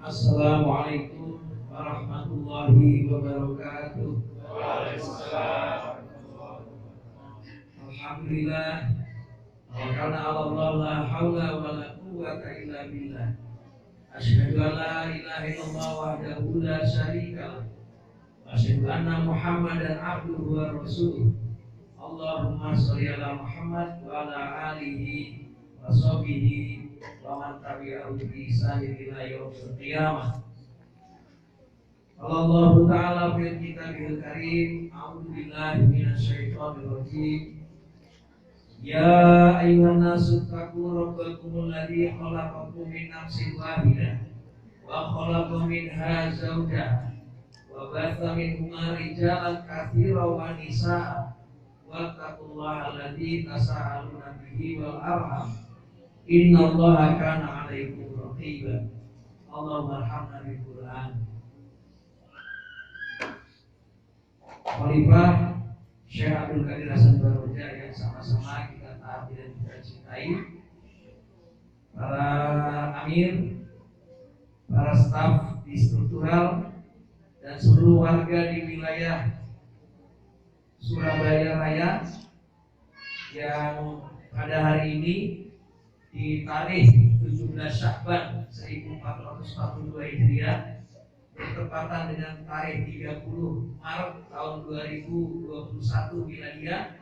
Assalamualaikum warahmatullahi wabarakatuh. Waalaikumsalam. Alhamdulillah. Karena Allah la haula wa la quwwata illa billah. Asyhadu an la ilaha illallah wahdahu la syarika lah. Asyhadu anna Muhammadan abduhu wa rasuluh. Allahumma shalli ala Muhammad wa ala alihi wa sahbihi wa man tabi'ahu bi ihsan ila yaumil qiyamah. Allah Ta'ala fil kitabil karim. A'udzu billahi minasyaitonir rajim. Ya ayyuhan nasu taqu rabbakumul ladzi khalaqakum min nafsin wahidah wa khalaqa minha zawjaha wa batha minhuma rijalan katsiran wa nisaa'a wattaqullaha alladzi tasaaluna bihi wal arham innallaha kana 'alaikum raqiba. Allahumma arhamna bil Qur'an. Khalifah Syekh Abdul Qadir Hasan Baroja yang sama-sama kita taati dan kita cintai, para amir, para staf di struktural, dan seluruh warga di wilayah Surabaya Raya yang pada hari ini di tarikh 17 Sya'ban 1442 Hijriah bertepatan dengan tarikh 30 Maret tahun 2021 Miladiah,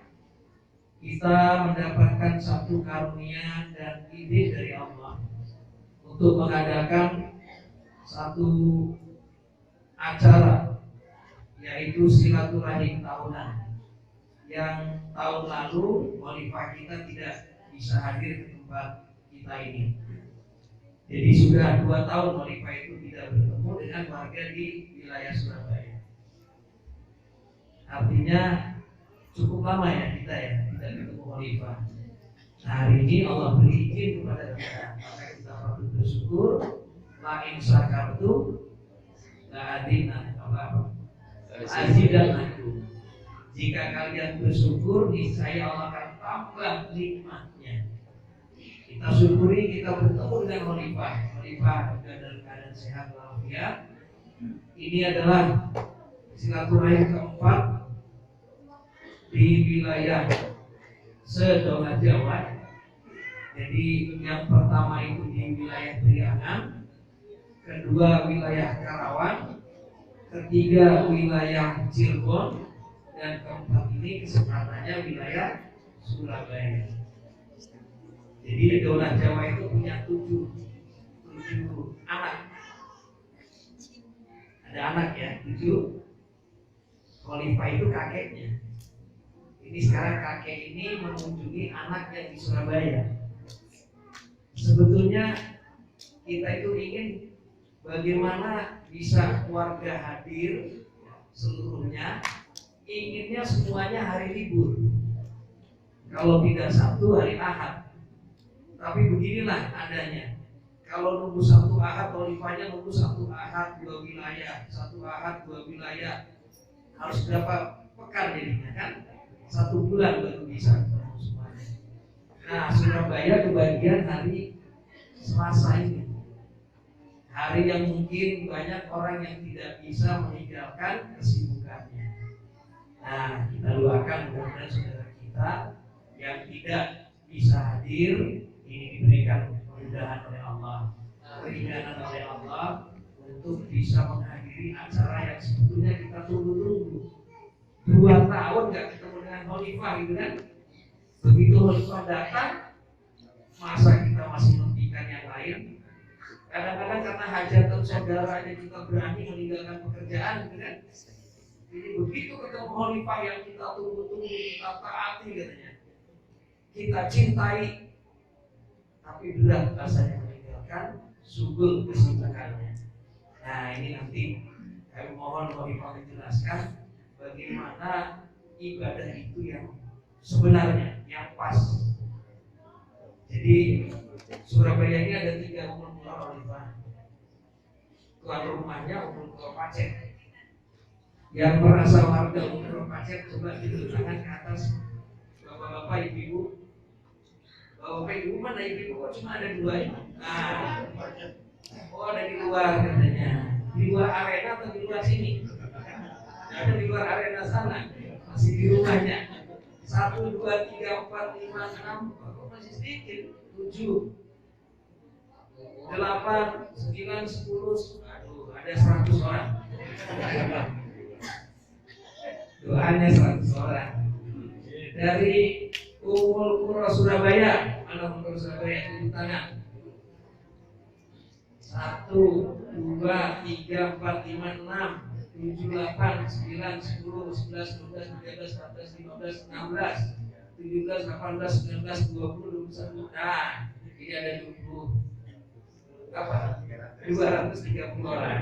kita mendapatkan satu karunia dan ide dari Allah untuk mengadakan satu acara, yaitu silaturahim tahunan, yang tahun lalu khalifah kita tidak bisa hadir ke tempat kita ini. Jadi sudah 2 tahun khalifah itu tidak bertemu dengan warga di wilayah Surabaya. Artinya cukup lama ya kita tidak ketemu khalifah. Nah, hari ini Allah beri izin kepada kita, maka kita patut bersyukur. La in syakartum la azidannakum. Jika kalian bersyukur, niscaya Allah akan tambah nikmatnya. Kita syukuri kita bertemu dengan khalifah juga dalam keadaan sehat walafiat. Ini adalah silaturahim keempat di wilayah se-Donga Jawa. Jadi yang pertama itu di wilayah Priangan, kedua wilayah Karawang, ketiga wilayah Cirebon, dan keempat ini kesempatannya wilayah Surabaya. Jadi Donga Jawa itu punya 7 anak. Ada anak ya, 7. Khalifah itu kakeknya. Ini sekarang kakek ini mengunjungi anak yang di Surabaya. Sebetulnya kita itu ingin bagaimana bisa keluarga hadir seluruhnya, inginnya semuanya hari libur. Kalau tidak Sabtu, hari Ahad. Tapi beginilah adanya. Kalau nunggu Sabtu Ahad, khalifahnya nunggu Sabtu Ahad 2 wilayah, Sabtu Ahad 2 wilayah, harus berapa pekan jadinya kan? 1 bulan baru bisa ketemu semuanya. Nah, Surabaya kebagian hari Selasa ini, hari yang mungkin banyak orang yang tidak bisa meninggalkan kesibukannya. Nah, kita doakan mudah-mudahan saudara kita yang tidak bisa hadir ini diberikan kemudahan oleh Allah, keringanan oleh Allah untuk bisa menghadiri acara yang sebetulnya kita tunggu-tunggu. 2 tahun gak ketemu dengan khalifah gitu kan. Begitu khalifah datang, masa kita masih menghentikan yang lain. Kadang-kadang karena hajatan saudaranya kita berani meninggalkan pekerjaan gitu kan. Jadi begitu ketemu khalifah yang kita tunggu-tunggu, kita taati katanya, kita cintai, tapi berat rasanya meninggalkan sugul kesibukannya. Nah, ini nanti kami mohon khalifah menjelaskan bagaimana ibadah itu yang sebenarnya, yang pas. Jadi Surabaya ini ada 3 umur khalifah. Tuan rumahnya umur Pacet. Yang merasa warga umur Pacet coba duduk tangan ke atas. Bapak-bapak, ibu-ibu. Bapak-bapak, ibu mana ibu kok cuma ada 2 ya? Nah, Oh ada di luar katanya. Di luar arena atau di luar sini? Ada di luar arena sana. Masih di rumahnya. 1, 2, 3, 4, 5, 6. Kok masih sedikit? 7, 8, 9, 10. Aduh, ada 100 orang. Doanya 100 orang. Dari Ummul Qura Surabaya. Mana Ummul Qura Surabaya? Tunjuk tangan. 1, 2, 3, 4, 5, 6, 7, 8, 9, 10, 11, 12, 13, 14, 15, 16, 17, 18, 19, 20, 21. Nah, ini ada 230 orang.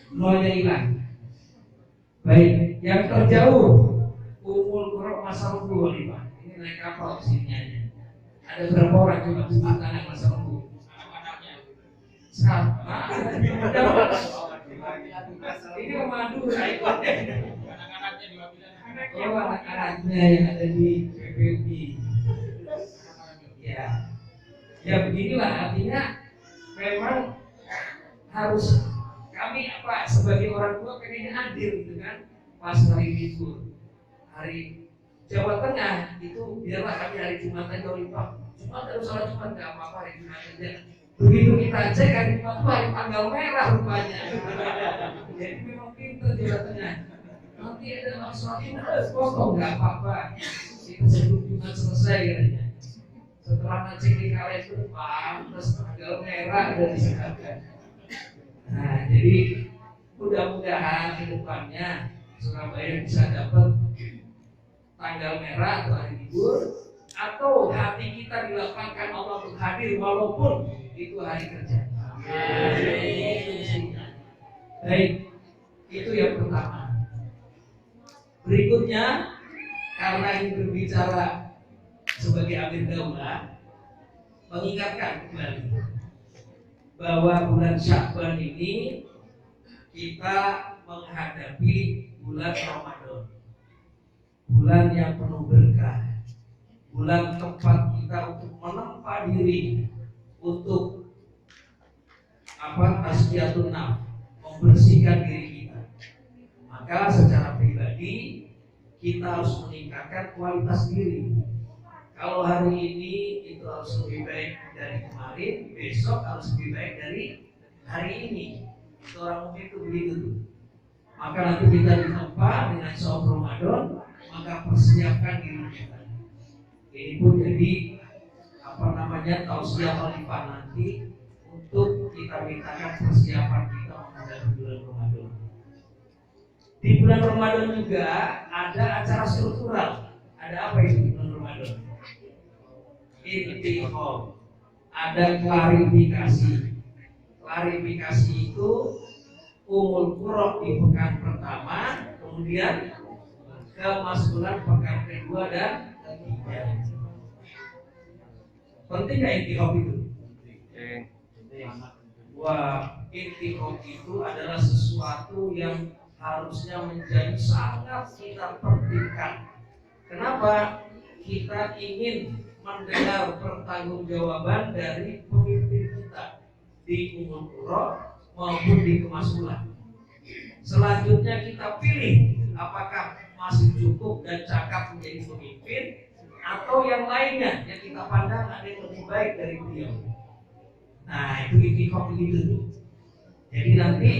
Nolnya hilang. Baik, yang terjauh Ummul Qura Masa Lembu nih Pak. Ini naik kapal kesininya. Ada berapa orang coba tunjuk tangan Masa Lembu? Sama. Ini Madura itu. Ya anak-anaknya yang ada di PPUI. Ya, ya beginilah artinya. Memang harus kami sebagai orang tua pengennya adil gitu kan. Pas hari libur, hari Jawa Tengah itu biarlah kami hari Jumat aja Pak. Jumat harus sholat Jumat nggak apa-apa hari Jumat aja. Begitu kita cek hari Jumat itu hari tanggal merah rupanya. Jadi memang pinter Jawa Tengah. Nanti ada sholat Jumat potong nggak apa-apa. Itu sebelum Jumat selesai katanya. Setelah ngecek di kalender pantas tanggal merah ada disebutkan. Nah, jadi mudah-mudahan ke depannya Surabaya bisa dapat tanggal merah atau hari libur, atau hati kita dilapangkan Allah untuk hadir walaupun itu hari kerja. Baik, itu yang pertama. Berikutnya, karena ini berbicara sebagai amir daulah, mengingatkan kembali bahwa bulan Sya'ban ini kita menghadapi bulan Ramadan, bulan yang penuh berkah, bulan tempat kita untuk menempa diri, untuk tasfiyatun nafs, membersihkan diri kita. Maka secara pribadi kita harus meningkatkan kualitas diri. Kalau hari ini itu harus lebih baik dari kemarin, besok harus lebih baik dari hari ini. Itu orang mungkin itu begitu tuh. Maka nanti kita ditempa dengan saum Ramadan, maka persiapkan diri kita. Ini pun jadi tausiah khalifah nanti untuk kita mintakan persiapan kita menghadapi bulan Ramadan. Di bulan Ramadan juga ada acara struktural. Ada apa itu di bulan Ramadan? Intiqam, ada klarifikasi. Klarifikasi itu Ummul Qura di pekan pertama, kemudian kemasmulan pekan kedua dan ketiga. Penting nggak intiqam itu? Wah, intiqam itu adalah sesuatu yang harusnya menjadi sangat kita pentingkan. Kenapa? Kita ingin mendengar pertanggungjawaban dari pemimpin kita di Ummul Qura maupun di kemasmulan. Selanjutnya kita pilih apakah masih cukup dan cakap menjadi pemimpin atau yang lainnya yang kita pandang ada yang lebih baik dari beliau. Nah, itu intiqam begitu. Jadi nanti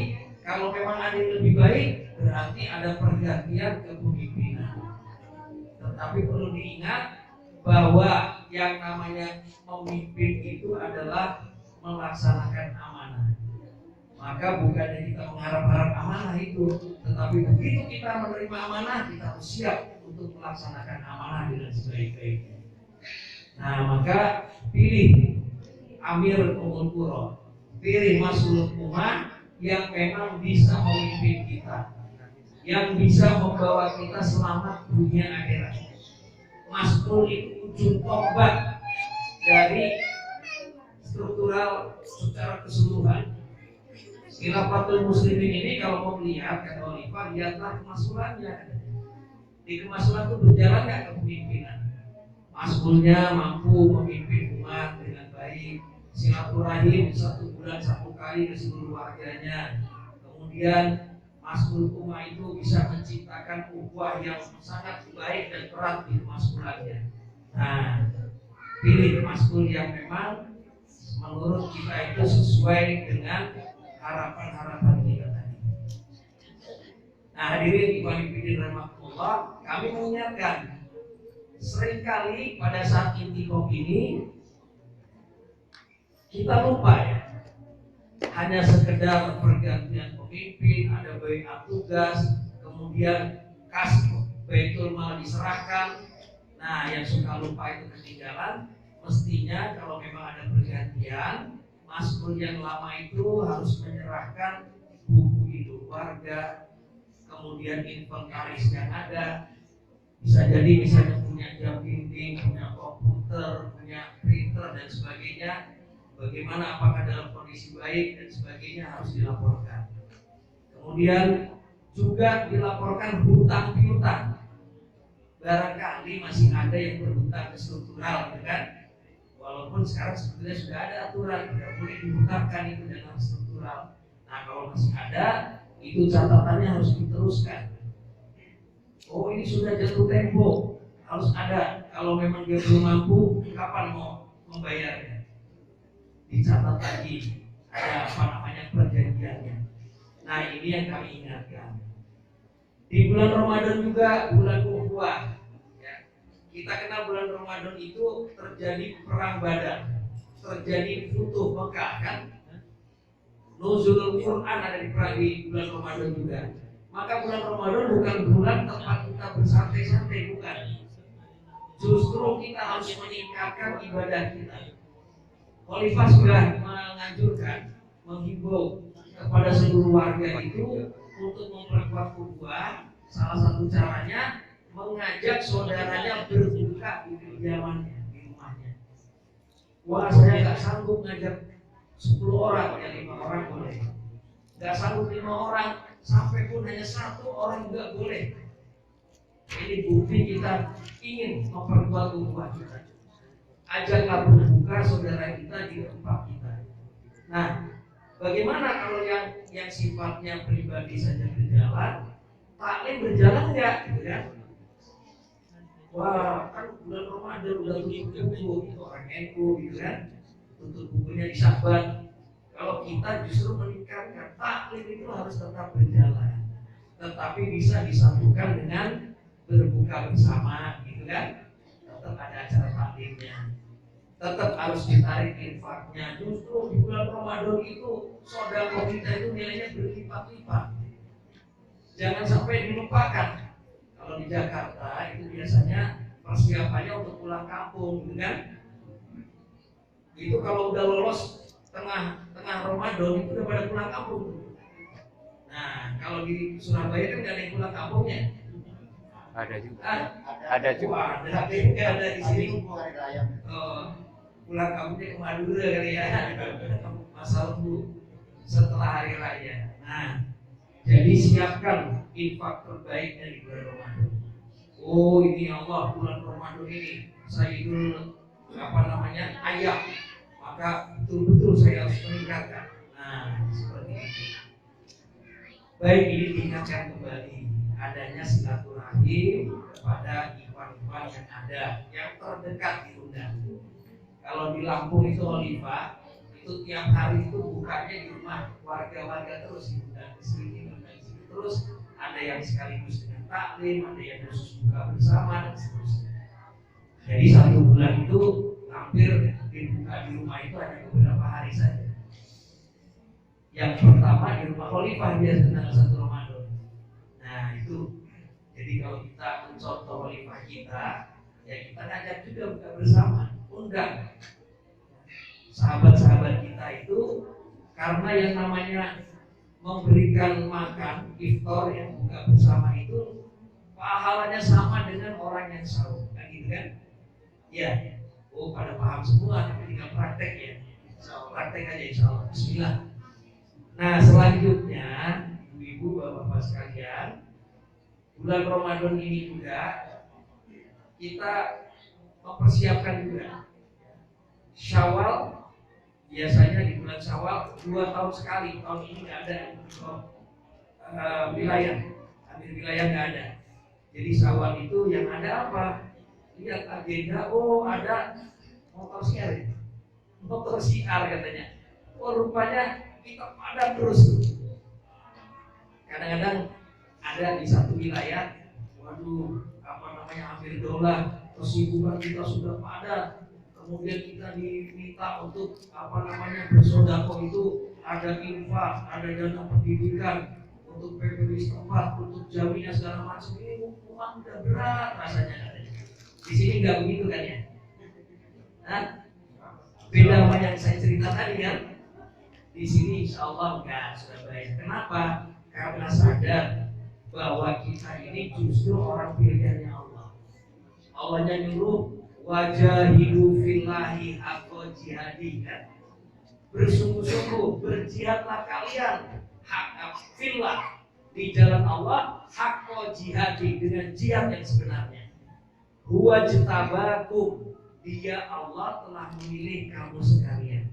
kalau memang ada yang lebih baik, berarti ada pergantian kepemimpinan. Tetapi perlu diingat bahwa yang namanya memimpin itu adalah melaksanakan amanah. Maka bukannya kita mengharap-harap amanah itu, tetapi begitu kita menerima amanah, kita harus siap untuk melaksanakan amanah dengan sebaik-baiknya. Nah, maka pilih Amir Ummul Qura, pilih Mas'ul Ummah yang memang bisa memimpin kita, yang bisa membawa kita selamat dunia akhirat. Mas'ul itu ujung tombak dari struktural secara keseluruhan. Khilafatul Muslimin ini kalau mau melihat kata Khalifah, lihatlah kemas'ulannya. Di kemas'ulan itu berjalan nggak kepemimpinan? Mas'ulnya mampu memimpin umat dengan baik, silaturahim 1 bulan 1 kali ke seluruh warganya. Kemudian maskul umah itu bisa menciptakan ukhuwah yang sangat baik dan erat di maskulannya. Nah, pilih maskul yang memang menurut kita itu sesuai dengan harapan-harapan kita tadi. Nah, hadirin ikhwan fillah rahimakumullah, kami mengingatkan seringkali pada saat intikaf ini kita lupa ya, hanya sekedar pergantian pemimpin, ada baiat tugas, kemudian kas baitul mal diserahkan. Nah, yang suka lupa itu ketinggalan. Mestinya kalau memang ada pergantian, maskul yang lama itu harus menyerahkan buku hidup warga, kemudian inventaris yang ada. Bisa jadi misalnya punya jam dinding, punya komputer, punya printer dan sebagainya. Bagaimana, apakah dalam kondisi baik dan sebagainya harus dilaporkan. Kemudian juga dilaporkan hutang piutang. Barangkali masih ada yang berhutang ke struktural, gitu kan? Walaupun sekarang sebetulnya sudah ada aturan tidak boleh dihutangkan itu dalam struktural. Nah, kalau masih ada, itu catatannya harus diteruskan. Oh, ini sudah jatuh tempo, harus ada. Kalau memang dia belum mampu, kapan mau membayarnya? Dicatat lagi, ada apa namanya perjanjiannya. Nah, ini yang kami ingatkan. Di bulan Ramadan juga bulan ukhuwah. Ya. Kita kenal bulan Ramadan itu terjadi perang Badar, terjadi Futuh Mekah kan? Nuzulul Quran ada di bulan Ramadan juga. Maka bulan Ramadan bukan bulan tempat kita bersantai-santai, bukan. Justru kita harus meningkatkan ibadah kita. Khalifah sudah menganjurkan, menghimbau kepada seluruh warga itu untuk memperkuat ukhuwah. Salah satu caranya mengajak saudaranya berbuka di kediamannya, di rumahnya. Wah, saya nggak sanggup ngajak 10 orang, ya 5 orang boleh. Nggak sanggup 5 orang, sampai pun hanya 1 orang juga boleh. Ini bukti kita ingin memperkuat ukhuwah kita. Ajaklah berbuka saudara kita di tempat kita. Nah, bagaimana kalau yang sifatnya pribadi saja berjalan, taklim berjalan enggak, gitu kan? Wah, kan bulan Ramadan udah tutup buku, itu orang NU, gitu kan? Tutup bukunya di Syaban. Kalau kita justru meningkatkan, taklim itu harus tetap berjalan, tetapi bisa disatukan dengan berbuka bersama, gitu kan? Tetap ada acara taklimnya. Tetap harus ditarik infaknya. Justru di bulan Ramadan itu sedekah kita itu nilainya berlipat-lipat. Jangan sampai dilupakan. Kalau di Jakarta itu biasanya persiapannya untuk pulang kampung, gitu kan? Itu kalau udah lolos tengah Ramadan itu udah pada pulang kampung. Nah, kalau di Surabaya kan nggak ada yang pulang kampungnya. Ada juga. Ada juga. Ada di sini. Pulang kampungnya ke Madura kali ya, Masa Lembu setelah hari raya. Nah, jadi siapkan infak terbaiknya di bulan Ramadan. Oh, ini Allah, bulan Ramadan ini Sayyidul ayat, maka betul-betul saya harus meningkatkan. Nah, seperti itu. Baik, ini diingatkan kembali adanya silaturahim kepada ikhwan-ikhwan yang ada, yang terdekat diundang. Kalau di Lampung itu Khalifah, itu tiap hari itu bukanya di rumah warga-warga terus diundang ke sini, terus ada yang sekaligus dengan taklim, ada yang khusus buka bersama dan seterusnya. Jadi 1 bulan itu hampir dibuka di rumah itu hanya beberapa hari saja. Yang pertama di rumah Khalifah biasa tanggal 1 Ramadan. Nah itu, jadi kalau kita mencontoh Khalifah kita, ya kita ngajak juga buka bersama. Undang sahabat-sahabat kita itu, karena yang namanya memberikan makan iftar yang buka bersama itu pahalanya sama dengan orang yang sahur, kan gitu kan? Ya, oh pada paham semua, tapi tinggal praktek ya. Praktek aja insya Allah. Bismillah. Nah selanjutnya, ibu-ibu, bapak-bapak sekalian, bulan Ramadan ini juga kita mempersiapkan juga Syawal biasanya di bulan Syawal 2 tahun sekali. Tahun ini nggak ada wilayah, ambil wilayah nggak ada. Jadi Syawal itu yang ada apa? Lihat agenda, oh ada motor siar, motor siar katanya. Oh rupanya kita padat terus. Kadang-kadang ada di satu wilayah, waduh apa namanya hampir dolar, kesibukan kita sudah padat. Kemudian kita diminta untuk apa namanya bersodako itu ada infak, ada dana pendidikan untuk PPD setempat, untuk jaminan segala macam. Ini uang udah berat rasanya katanya. Di sini nggak begitu kan ya? Nah, beda sama yang saya cerita tadi kan. Di sini insya Allah enggak, sudah baik. Kenapa? Karena sadar bahwa kita ini justru orang pilihannya Allah. Allahnya nyuruh wajahidu fillahi haqqa jihadi kan? Bersungguh-sungguh berjihadlah kalian hak fillah di jalan Allah haqqa jihadi dengan jihad yang sebenarnya. Huwa jtabakum, dia Allah telah memilih kamu sekalian.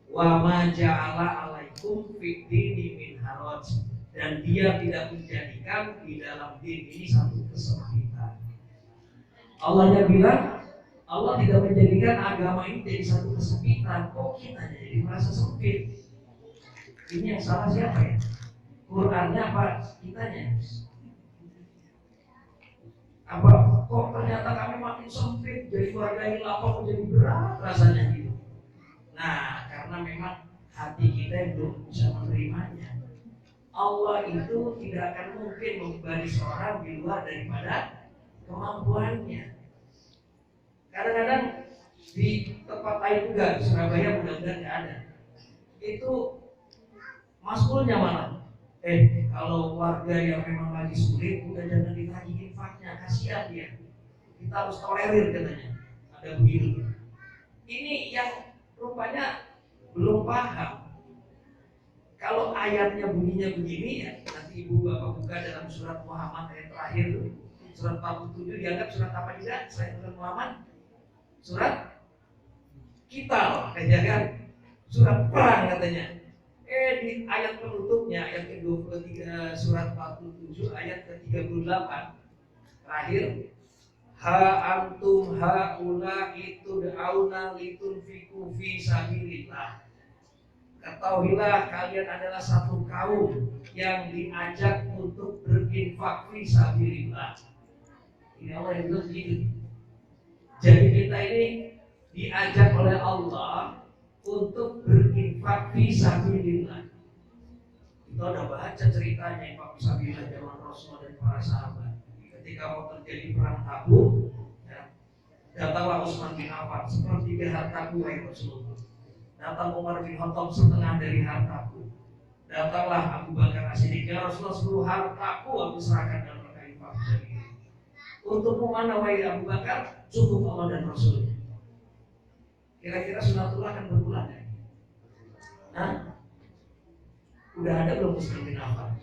Wa ma ja'ala alaikum fid dini min haraj, dan dia tidak menjadikan di dalam din ini satu kesempitan. Allahnya bilang Allah tidak menjadikan agama ini jadi satu kesempitan. Kok kita jadi merasa sempit? Ini yang salah siapa ya? Qurannya apa kitanya? Apa kok ternyata kami makin sempit, jadi warga hilafah menjadi berat rasanya gitu. Nah, karena memang hati kita yang belum bisa menerimanya. Allah itu tidak akan mungkin membebani seorang di luar daripada kemampuannya. Kadang-kadang di tempat lain juga, di Surabaya mudah-mudahan nggak ada. Itu maskulnya malah. Kalau warga yang memang lagi sulit, udah jangan ditagih infaknya, kasihan dia. Kita harus tolerir katanya. Ada begitu. Ini yang rupanya belum paham. Kalau ayatnya bunyinya begini ya, nanti ibu bapak buka dalam surat Muhammad ayat terakhir tuh, surat 47 dianggap surat apa juga? Selain surat Muhammad, surat Kital, kan? Surat perang katanya. Di ayat penutupnya, ayat ke-23 surat 47 ayat ke-38 terakhir, ha antum haula itu da'auna litunfiku fi sabilillah. Ketahuilah kalian adalah satu kaum yang diajak untuk berinfak fi sabilillah. Ini Allah yang bilang begitu. Jadi kita ini diajak oleh Allah untuk berinfak fi sabilillah. Kita udah baca ceritanya infak fi sabilillah zaman Rasulullah dan para sahabat. Ketika mau terjadi perang Tabuk, ya, datanglah Utsman bin Affan sepertiga hartaku wahai Rasulullah. Datang Umar bin Khattab setengah dari hartaku. Datanglah Abu Bakar As-Siddiq, ya Rasulullah seluruh hartaku aku serahkan dalam rangka infak fi sabilillah. Untukmu mana wahai Abu Bakar? Cukup Allah dan Rasulnya. Kira-kira sunatullah akan berulang ya? Nah, udah ada belum Utsman bin Affan,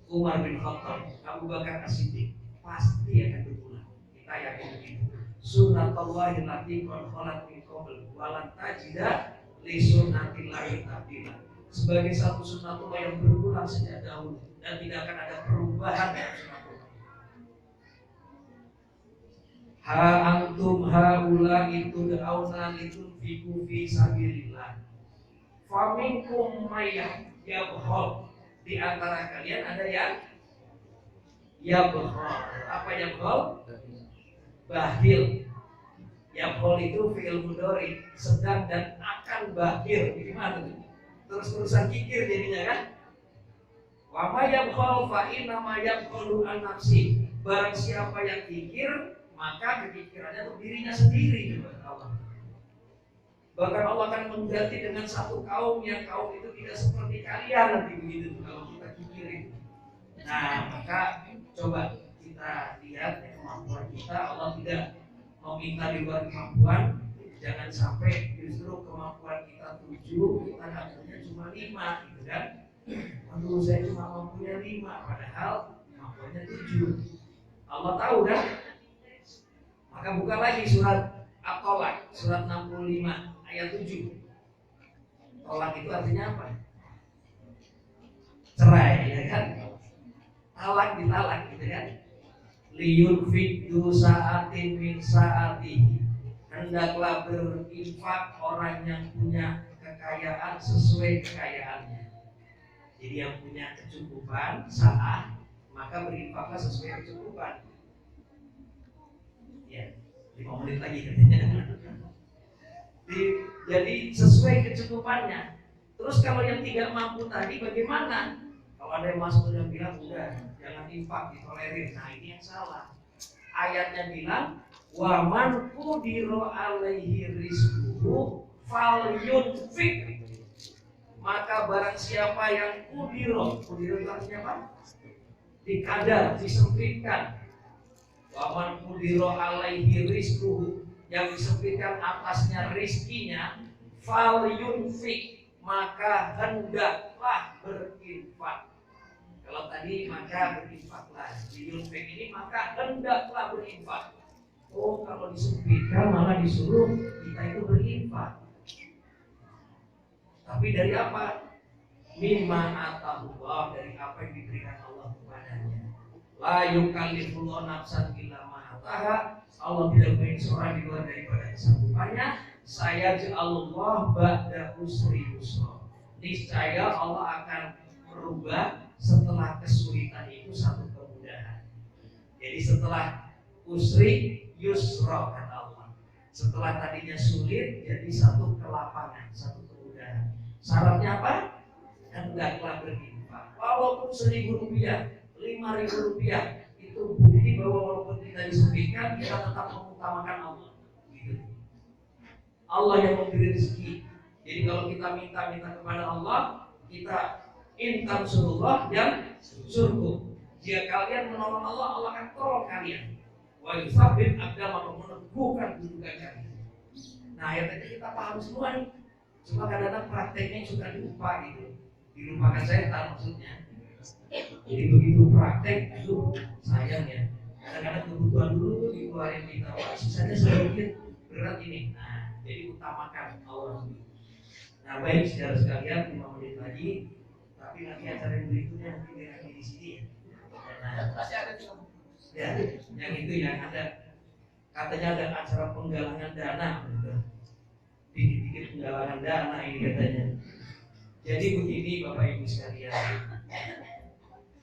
Umar bin Khattab, Abu Bakar As-Siddiq? Pasti akan berulang. Kita yakin begitu. Sunnatullahi allati qad khalat min qabl wa lan tajida li sunnatillahi tabdila. Sebagai satu sunnatullah yang berulang sejak dahulu dan tidak akan ada perubahan dalam sunnatullah. Ha antum haula itu da'auna litunfiku fi sabilillah. Faminkum mayyah yabkhal. Di antara kalian ada yang yabkhal. Apa yabkhal? Bakhil. Yabkhal itu fi'il mudhari, sedang dan akan bakhil. Gimana tuh? Terus-terusan kikir jadinya kan? Wa may yabkhal fa inna ma yabkhalu an nafsi. Barang siapa yang kikir, maka kekikirannya untuk dirinya sendiri. Allah. Bahkan Allah akan mengganti dengan satu kaum yang kaum itu tidak seperti kalian nanti begitu kalau kita kikirin. Nah, maka coba kita lihat kemampuan kita. Allah tidak meminta di luar kemampuan. Jangan sampai justru kemampuan kita 7, kita ngakunya cuma 5, gitu kan? Menurut saya cuma mampunya 5, padahal kemampuannya 7. Allah tahu kan? Maka buka lagi surat At-Tolak, surat 65 ayat 7. Tolak itu artinya apa? Cerai, ya kan? Talak ditalak gitu kan? Liyunfik du sa'atin min sa'atihi. Hendaklah berinfak orang yang punya kekayaan sesuai kekayaannya. Jadi yang punya kecukupan saat, maka berinfaklah sesuai kecukupan. Ya, 5 menit lagi katanya. Jadi sesuai kecukupannya. Terus kalau yang tidak mampu tadi bagaimana? Kalau ada yang masuk dan bilang udah jangan infak, ditolerir. Nah ini yang salah. Ayatnya bilang wa man qudira alaihi rizquhu falyunfik. Maka barang siapa yang qudira itu artinya apa? Dikadar, disempitkan. Wa man qudira alaihi rizquhu, yang disebutkan atasnya rizkinya, falyunfik, maka hendaklah berinfak. Kalau tadi maka berinfaklah, yunfik ini maka hendaklah berinfak. Oh, kalau disebutkan malah disuruh kita itu berinfak. Tapi dari apa? Mimma atahullah, dari apa yang diberikan Allah kepadanya. La yukallifullahu nafsan illa ma ataha. Allah tidak beri seorang di luar daripada kesanggupannya. Saya Allah ba'da usri yusra. Niscaya Allah akan merubah setelah kesulitan itu satu kemudahan. Jadi setelah usri yusra kata Allah. Setelah tadinya sulit jadi satu kelapangan, satu kemudahan. Syaratnya apa? Hendaklah berinfak. Walaupun Rp1.000, Rp5.000, itu bukti bahwa walaupun kita disempitkan, kita tetap mengutamakan Allah. Gitu. Allah yang memberi rezeki. Jadi kalau kita minta kepada Allah, kita intan surullah yang surga. Jika kalian menolong Allah, Allah akan tolong kalian. Wa yusabit agama, meneguhkan kedudukan kalian. Nah ayat ini kita paham semua nih. Cuma kadang-kadang prakteknya suka lupa gitu. Dilupakan setan maksudnya. Jadi begitu praktek itu sayang ya. Kadang-kadang kebutuhan dulu dikeluarin kita. Wah sisanya sedikit berat ini. Nah jadi utamakan Allah dulu. Nah baik saudara sekalian, 5 menit lagi. Tapi nanti acara yang berikutnya nanti di sini ya. Nah, masih ada juga. Ya, yang itu yang ada. Katanya ada acara penggalangan dana. Dikit-dikit penggalangan dana ini katanya. Jadi begini Bapak Ibu sekalian.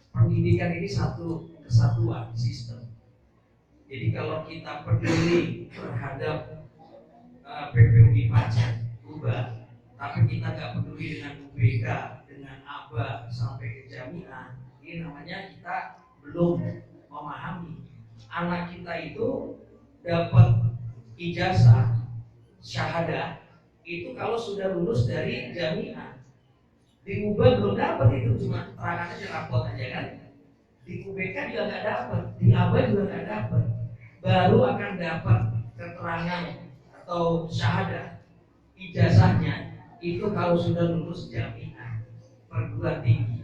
Pendidikan ini satu kesatuan sistem. Jadi kalau kita peduli terhadap PPUI pajak ubah, tapi kita nggak peduli dengan UBK, dengan ABA sampai ke jamiah, ini namanya kita belum memahami. Anak kita itu dapat ijazah syahadah itu kalau sudah lulus dari jamiah. Di UBA belum dapat itu, cuma terangan aja, rapot aja kan. Di UBK juga nggak dapat, di ABA juga nggak dapat. Baru akan dapat keterangan atau syahadah ijazahnya itu kalau sudah lulus jamiah perguruan tinggi.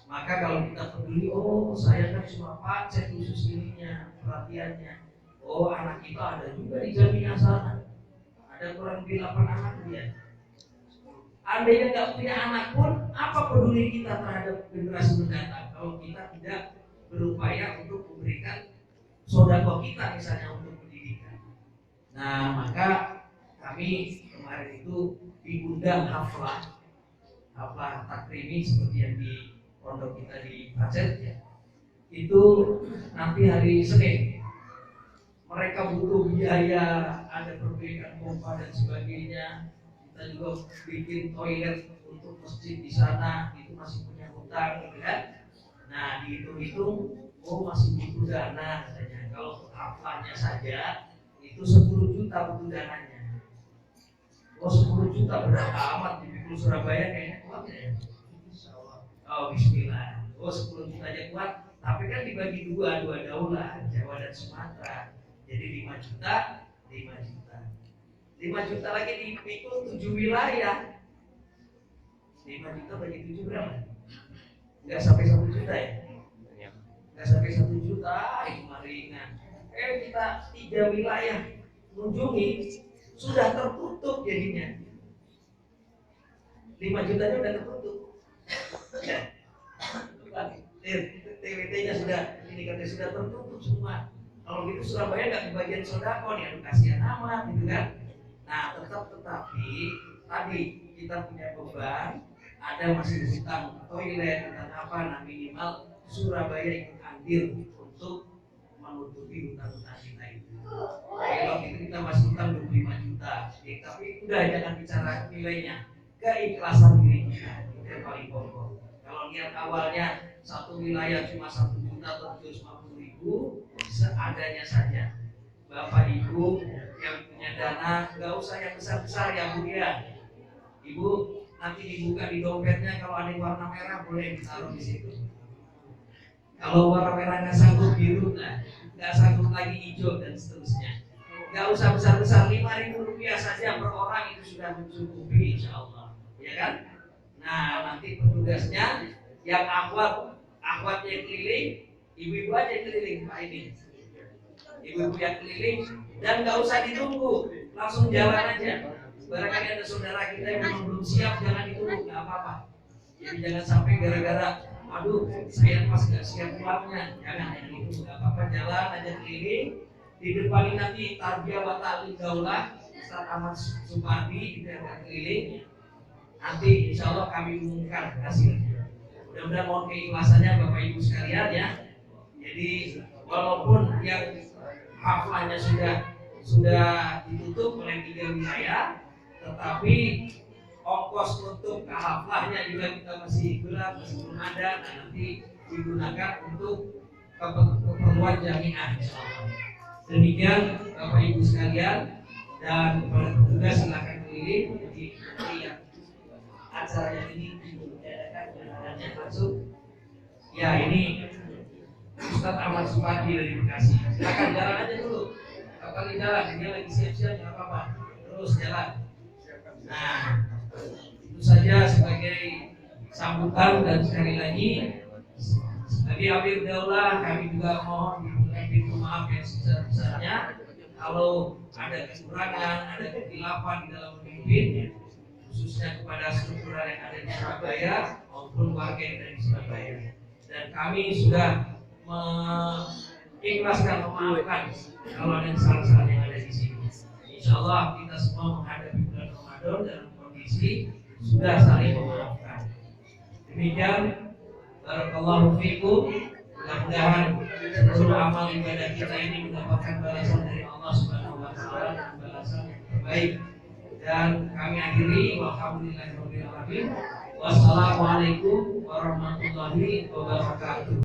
Maka kalau kita peduli, oh saya kan cuma pajak khusus ininya, pelatihannya. Oh anak kita ada juga di jamiah sana, ada kurang lebih 8 anak dia. Andainya nggak punya anak pun, apa peduli kita terhadap generasi mendatang kalau kita tidak berupaya untuk memberikan sodako kita misalnya untuk pendidikan. Nah maka kami kemarin itu diundang haflah takrimi seperti yang di pondok kita di Pacet ya. Itu nanti hari Senin. Mereka butuh biaya, ada perbaikan pompa dan sebagainya. Kita juga bikin toilet untuk masjid di sana, itu masih punya hutang gitu kan. Nah dihitung-hitung, oh masih butuh dana katanya. Kalau haflahnya saja itu 10 juta butuh dananya. Oh 10 juta berapa amat di Pikul Surabaya kayaknya kuat ya. Oh bismillah. Oh 10 juta aja kuat. Tapi kan dibagi dua daulah, Jawa dan Sumatera. Jadi 5 juta, 5 juta. 5 juta lagi dipikul 7 wilayah. 5 juta bagi 7 berapa? Enggak sampai 1 juta ya? Enggak sampai 1 juta, itu ringan. Kita 3 wilayah kunjungi sudah tertutup jadinya. 5 jutanya udah tertutup. TWT-nya sudah ini katanya sudah tertutup semua. Kalau gitu Surabaya nggak kebagian sodako nih, aduh kasihan amat gitu kan. Nah tetapi tadi kita punya beban, ada masih hutang toilet dan apa, nah minimal Surabaya ikut andil untuk menutupi hutang-hutang kita itu. Kalau itu kita masih hutang 25 juta, tapi udah jangan bicara nilainya, keikhlasan diri kita itu yang paling pokok. Kalau lihat awalnya satu wilayah cuma 1 juta atau 750.000, seadanya saja. Bapak Ibu yang punya dana, nggak usah yang besar-besar ya Bu ya. Ibu nanti dibuka di dompetnya, kalau ada yang warna merah boleh ditaruh di situ. Kalau warna merah nggak sanggup, biru, nah nggak sanggup lagi hijau dan seterusnya. Nggak usah besar-besar, 5.000 rupiah saja per orang itu sudah mencukupi insya Allah, ya kan? Nah nanti petugasnya yang akhwatnya keliling, ibu-ibu aja keliling Pak ini. Ibu-ibu yang keliling dan nggak usah ditunggu, langsung jalan aja. Barangkali ada saudara kita yang memang belum siap, jangan ditunggu, nggak apa-apa. Jadi jangan sampai gara-gara, aduh saya pas nggak siap pulangnya, jangan itu, nggak apa-apa, jalan aja keliling. Di depan ini nanti Tarbiyah wa Ta'lim Daulah Ustaz Ahmad Supardi itu yang akan keliling. Nanti insya Allah kami umumkan hasilnya. Mudah-mudahan mohon keikhlasannya Bapak Ibu sekalian ya. Jadi walaupun yang hafalnya sudah ditutup oleh 3 wilayah, tetapi ongkos untuk hafalnya juga kita masih berat, masih belum ada. Nah, nanti digunakan untuk keperluan jamiah insyaallah. Demikian Bapak Ibu sekalian, dan kepada petugas silakan keliling. Jadi yang acara yang ini diadakan dengan langsung. Ya ini Ustaz Ahmad Supardi dari Bekasi. Silakan jalan aja dulu. Kapan jalan? Dia lagi siap-siap, nggak apa-apa. Terus jalan. Nah, itu saja sebagai sambutan, dan sekali lagi sebagai Amir Daulah kami juga mohon diberikan pintu maaf yang sebesar-besarnya kalau ada kekurangan, ada kekilafan di dalam memimpin, khususnya kepada struktural yang ada di Surabaya maupun warga yang ada di Surabaya. Dan kami sudah mengikhlaskan, memaafkan kalau ada kesalahan yang ada di sini. Insya Allah kita semua menghadapi bulan Ramadan dalam kondisi sudah saling memaafkan. Demikian, barakallahu fikum. Mudah-mudahan seluruh amal ibadah kita ini mendapatkan balasan dari Allah Subhanahu wa Ta'ala, dan balasan yang terbaik. Dan kami akhiri, walhamdulillahirabbil alamin. Wassalamualaikum warahmatullahi wabarakatuh.